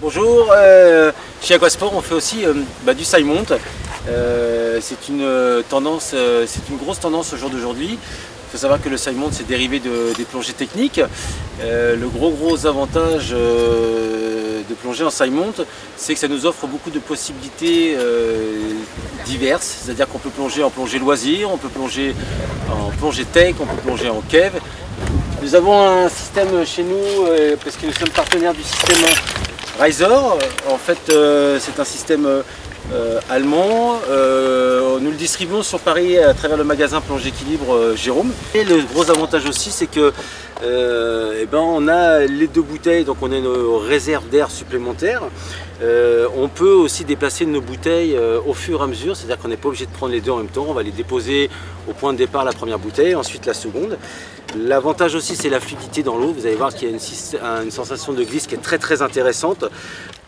Bonjour, chez Aquasport on fait aussi du side mount. C'est une grosse tendance au jour d'aujourd'hui. Il faut savoir que le side mount c'est dérivé des plongées techniques. Le gros avantage de plonger en side mount, c'est que ça nous offre beaucoup de possibilités diverses. C'est-à-dire qu'on peut plonger en plongée loisir, on peut plonger en plongée tech, on peut plonger en cave. Nous avons un système chez nous, parce que nous sommes partenaires du système Razor. En fait, c'est un système allemand. Nous le distribuons sur Paris à travers le magasin Plonge Équilibre Jérôme. Et le gros avantage aussi, c'est que on a les deux bouteilles, donc on a une réserve d'air supplémentaire. On peut aussi déplacer nos bouteilles au fur et à mesure, c'est-à-dire qu'on n'est pas obligé de prendre les deux en même temps. On va les déposer au point de départ la première bouteille, ensuite la seconde. L'avantage aussi, c'est la fluidité dans l'eau. Vous allez voir qu'il y a une sensation de glisse qui est très intéressante.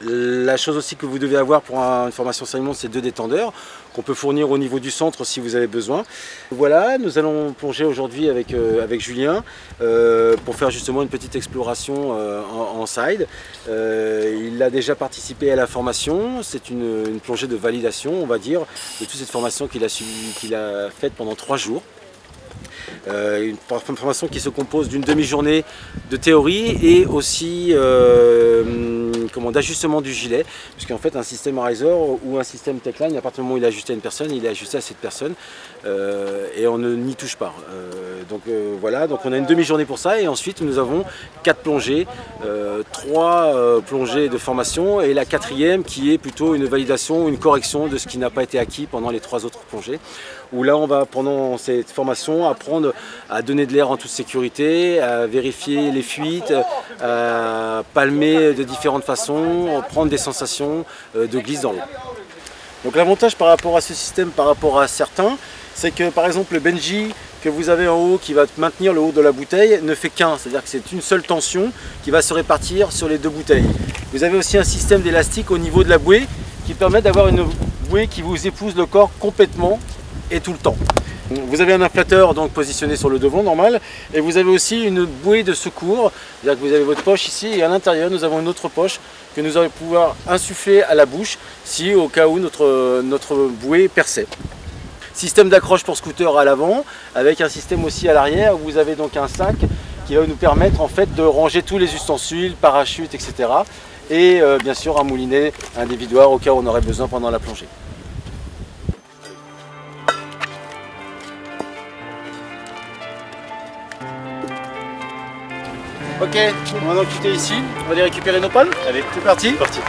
La chose aussi que vous devez avoir pour une formation side mount, c'est deux détendeurs qu'on peut fournir au niveau du centre si vous avez besoin. Voilà, nous allons plonger aujourd'hui avec Julien pour faire justement une petite exploration en side. Il a déjà participé à la formation. C'est une plongée de validation, on va dire, de toute cette formation qu'il a faite pendant 3 jours. Une formation qui se compose d'une demi-journée de théorie et aussi d'ajustement du gilet, puisqu'en fait un système Razor ou un système Techline, à partir du moment où il est ajusté à une personne, il est ajusté à cette personne et on n'y touche pas. Voilà, donc on a une demi-journée pour ça et ensuite nous avons 4 plongées, 3 plongées de formation et la 4e qui est plutôt une validation, une correction de ce qui n'a pas été acquis pendant les 3 autres plongées, où là on va pendant cette formation apprendre à donner de l'air en toute sécurité, à vérifier les fuites, à palmer de différentes façons, prendre des sensations de glisse dans l'eau. Donc l'avantage par rapport à ce système, par rapport à certains, c'est que par exemple le Benji que vous avez en haut qui va maintenir le haut de la bouteille ne fait qu'un, c'est-à-dire que c'est une seule tension qui va se répartir sur les 2 bouteilles. Vous avez aussi un système d'élastique au niveau de la bouée qui permet d'avoir une bouée qui vous épouse le corps complètement et tout le temps. Vous avez un inflateur donc positionné sur le devant normal et vous avez aussi une bouée de secours, c'est-à-dire que vous avez votre poche ici et à l'intérieur nous avons une autre poche que nous allons pouvoir insuffler à la bouche si au cas où notre bouée perçait. Système d'accroche pour scooter à l'avant avec un système aussi à l'arrière où vous avez donc un sac qui va nous permettre en fait de ranger tous les ustensiles, parachutes, etc. Et bien sûr un moulinet, un dévidoir au cas où on aurait besoin pendant la plongée. Ok, maintenant que tout est ici, on va aller récupérer nos pannes. Allez, c'est parti. c'est parti.